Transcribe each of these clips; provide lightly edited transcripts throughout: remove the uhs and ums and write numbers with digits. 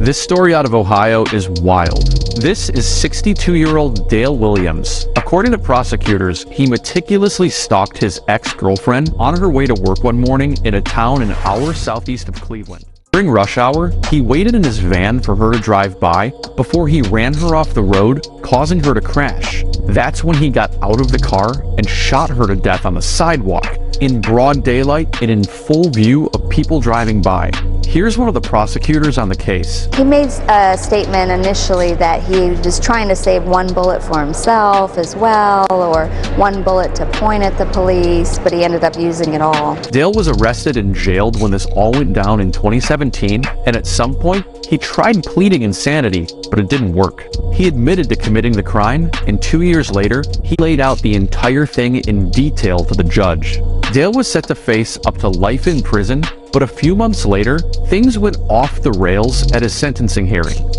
This story out of Ohio is wild. This is 62-year-old Dale Williams. According to prosecutors, he meticulously stalked his ex-girlfriend on her way to work one morning in a town an hour southeast of Cleveland. During rush hour, he waited in his van for her to drive by before he ran her off the road, causing her to crash. That's when he got out of the car and shot her to death on the sidewalk, in broad daylight and in full view of people driving by. Here's one of the prosecutors on the case. He made a statement initially that he was trying to save one bullet for himself as well, or one bullet to point at the police, but he ended up using it all. Dale was arrested and jailed when this all went down in 2017, and at some point, he tried pleading insanity, but it didn't work. He admitted to committing the crime, and 2 years later, he laid out the entire thing in detail to the judge. Dale was set to face up to life in prison, but a few months later, things went off the rails at his sentencing hearing.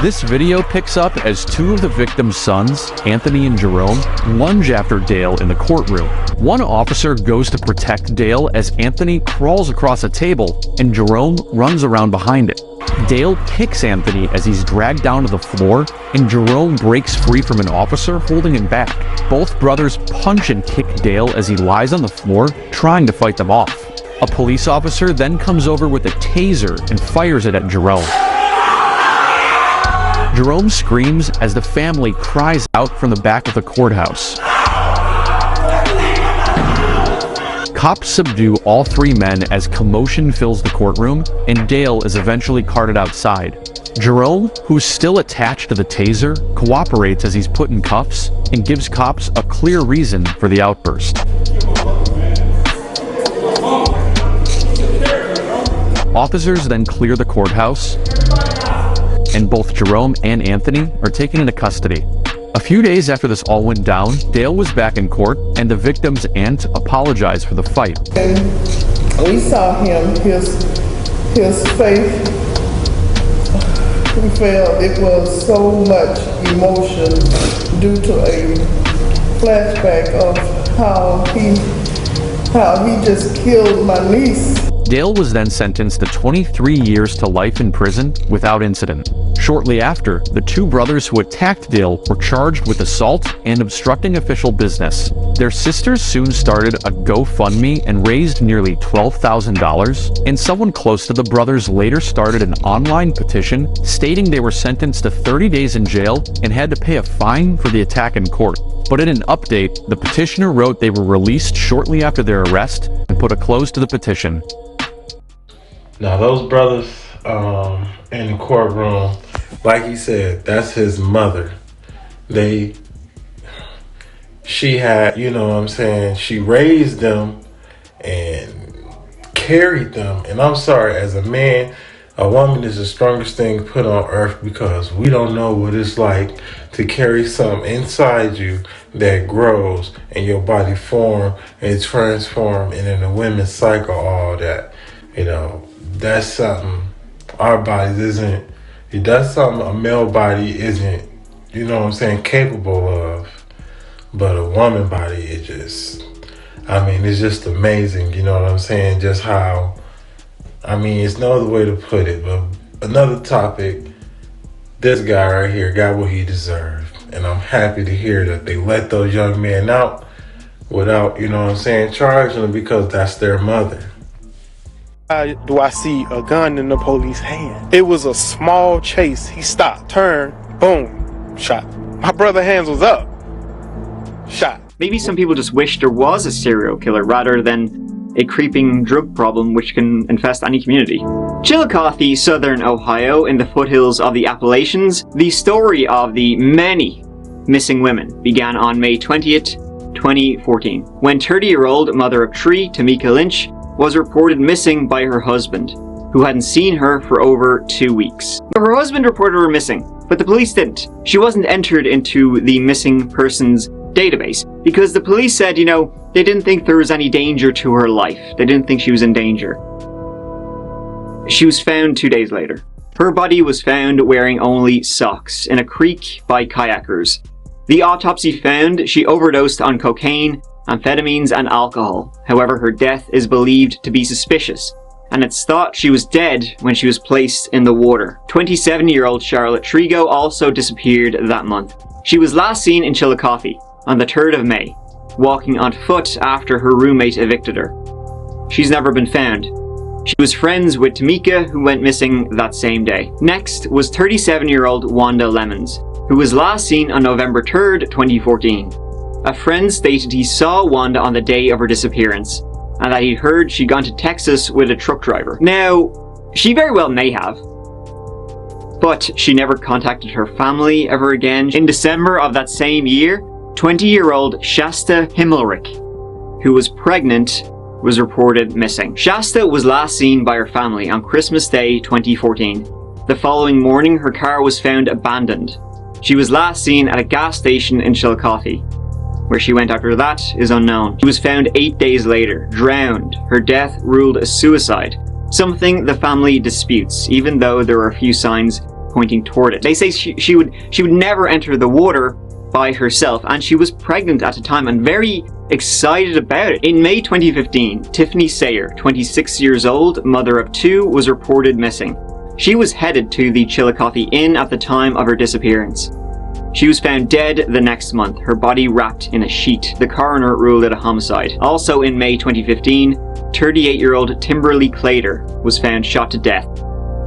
This video picks up as two of the victim's sons, Anthony and Jerome, lunge after Dale in the courtroom. One officer goes to protect Dale as Anthony crawls across a table and Jerome runs around behind it. Dale kicks Anthony as he's dragged down to the floor, and Jerome breaks free from an officer holding him back. Both brothers punch and kick Dale as he lies on the floor, trying to fight them off. A police officer then comes over with a taser and fires it at Jerome. Jerome screams as the family cries out from the back of the courthouse. Cops subdue all three men as commotion fills the courtroom, and Dale is eventually carted outside. Jerome, who's still attached to the taser, cooperates as he's put in cuffs and gives cops a clear reason for the outburst. Officers then clear the courthouse, and both Jerome and Anthony are taken into custody. A few days after this all went down, Dale was back in court, and the victim's aunt apologized for the fight. And we saw him, his face, we felt it was so much emotion due to a flashback of how he just killed my niece. Dale was then sentenced to 23 years to life in prison without incident. Shortly after, the two brothers who attacked Dale were charged with assault and obstructing official business. Their sisters soon started a GoFundMe and raised nearly $12,000, and someone close to the brothers later started an online petition stating they were sentenced to 30 days in jail and had to pay a fine for the attack in court. But in an update, the petitioner wrote they were released shortly after their arrest and put a close to the petition. Now those brothers in the courtroom, like he said, that's his mother. She had, you know what I'm saying, she raised them and carried them. And I'm sorry, as a man, a woman is the strongest thing put on earth, because we don't know what it's like to carry something inside you that grows and your body form and transform, and in the women's cycle, all that, you know. That's something our bodies isn't, that's something a male body isn't, you know what I'm saying, capable of. But a woman body, it's just amazing, you know what I'm saying, just how, it's no other way to put it. But another topic, this guy right here got what he deserved. And I'm happy to hear that they let those young men out without, you know what I'm saying, charging them, because that's their mother. Do I see a gun in the police's hand? It was a small chase. He stopped, turned, boom, shot. My brother's hands was up, shot. Maybe some people just wish there was a serial killer rather than a creeping drug problem which can infest any community. Chillicothe, southern Ohio, in the foothills of the Appalachians, the story of the many missing women began on May 20th, 2014, when 30-year-old mother of three, Tamika Lynch, was reported missing by her husband, who hadn't seen her for over 2 weeks. Her husband reported her missing, but the police didn't. She wasn't entered into the missing persons database because the police said, they didn't think there was any danger to her life. They didn't think she was in danger. She was found 2 days later. Her body was found wearing only socks in a creek by kayakers. The autopsy found she overdosed on cocaine, amphetamines, and alcohol. However, her death is believed to be suspicious and it's thought she was dead when she was placed in the water. 27-year-old Charlotte Trigo also disappeared that month. She was last seen in Chillicothe on the 3rd of May, walking on foot after her roommate evicted her. She's never been found. She was friends with Tamika, who went missing that same day. Next was 37-year-old Wanda Lemons, who was last seen on November 3rd, 2014. A friend stated he saw Wanda on the day of her disappearance, and that he'd heard she'd gone to Texas with a truck driver. Now, she very well may have, but she never contacted her family ever again. In December of that same year, 20-year-old Shasta Himmelrich, who was pregnant, was reported missing. Shasta was last seen by her family on Christmas Day 2014. The following morning, her car was found abandoned. She was last seen at a gas station in Chillicothe. Where she went after that is unknown. She was found 8 days later, drowned. Her death ruled as suicide, something the family disputes, even though there are a few signs pointing toward it. They say she would never enter the water by herself, and she was pregnant at the time and very excited about it. In May 2015, Tiffany Sayer, 26 years old, mother of 2, was reported missing. She was headed to the Chillicothe Inn at the time of her disappearance. She was found dead the next month, her body wrapped in a sheet. The coroner ruled it a homicide. Also in May 2015, 38-year-old Timberly Clater was found shot to death,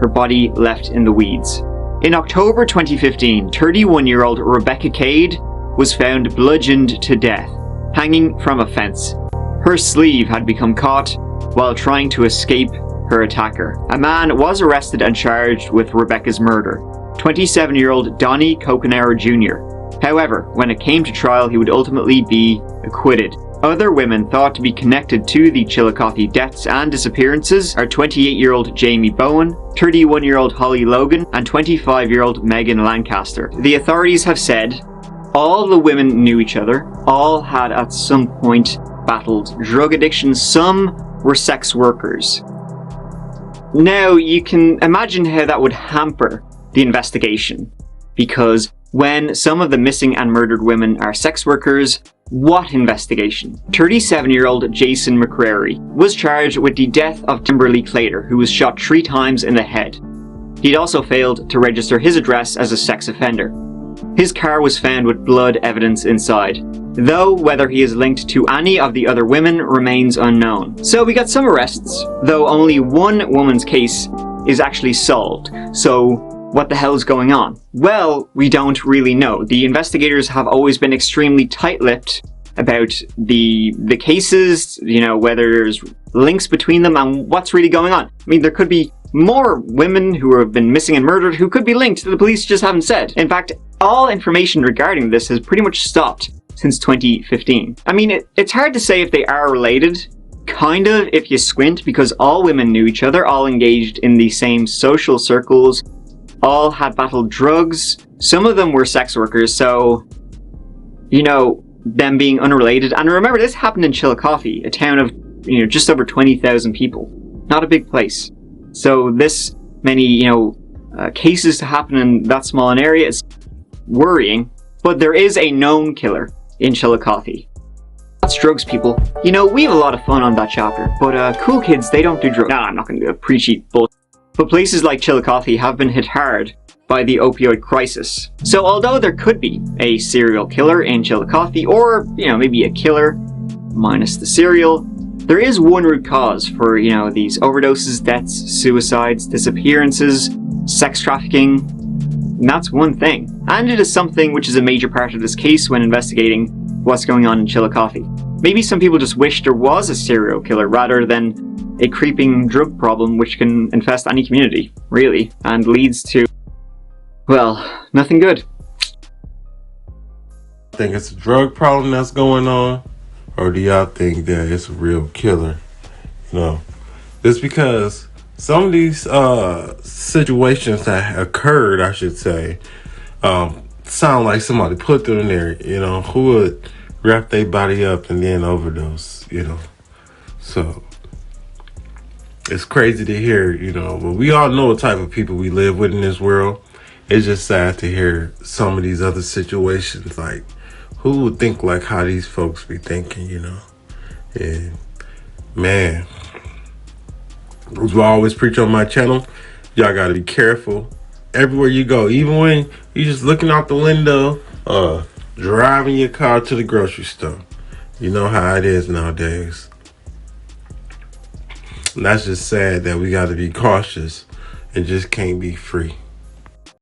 her body left in the weeds. In October 2015, 31-year-old Rebecca Cade was found bludgeoned to death, hanging from a fence. Her sleeve had become caught while trying to escape her attacker. A man was arrested and charged with Rebecca's murder, 27-year-old Donnie Coconero Jr. However, when it came to trial, he would ultimately be acquitted. Other women thought to be connected to the Chillicothe deaths and disappearances are 28-year-old Jamie Bowen, 31-year-old Holly Logan, and 25-year-old Megan Lancaster. The authorities have said all the women knew each other, all had at some point battled drug addiction, some were sex workers. Now, you can imagine how that would hamper the investigation, because when some of the missing and murdered women are sex workers, what investigation? 37-year-old Jason McCrary was charged with the death of Timberly Clater, who was shot 3 times in the head. He'd also failed to register his address as a sex offender. His car was found with blood evidence inside, though whether he is linked to any of the other women remains unknown. So we got some arrests, though only one woman's case is actually solved. So what the hell is going on? Well, we don't really know. The investigators have always been extremely tight-lipped about the cases, you know, whether there's links between them and what's really going on. I mean, there could be more women who have been missing and murdered who could be linked, the police just haven't said. In fact, all information regarding this has pretty much stopped since 2015. I mean, it's hard to say if they are related, kind of, if you squint, because all women knew each other, all engaged in the same social circles, all had battled drugs. Some of them were sex workers, so, you know, them being unrelated. And remember, this happened in Chillicothe, a town of, you know, just over 20,000 people. Not a big place. So this many, you know, cases to happen in that small an area is worrying. But there is a known killer in Chillicothe. That's drugs, people. You know, we have a lot of fun on that chapter, but cool kids, they don't do drugs. Nah, I'm not going to do a preachy bullshit. But places like Chillicothe have been hit hard by the opioid crisis. So although there could be a serial killer in Chillicothe, or, you know, maybe a killer minus the serial, there is one root cause for, you know, these overdoses, deaths, suicides, disappearances, sex trafficking, and that's one thing. And it is something which is a major part of this case when investigating what's going on in Chillicothe. Maybe some people just wish there was a serial killer rather than a creeping drug problem which can infest any community, really, and leads to, well, nothing good. I think it's a drug problem that's going on, or do y'all think that it's a real killer? You know, just because some of these situations that occurred, I should say, sound like somebody put them in there. You know, who would wrap their body up and then overdose? You know, so it's crazy to hear. You know, but we all know what type of people we live with in this world. It's just sad to hear some of these other situations. Like, who would think like how these folks be thinking? You know, and man, As I always preach on my channel, y'all gotta be careful everywhere you go. Even when you just looking out the window, driving your car to the grocery store. You know how it is nowadays. And that's just sad that we gotta be cautious and just can't be free.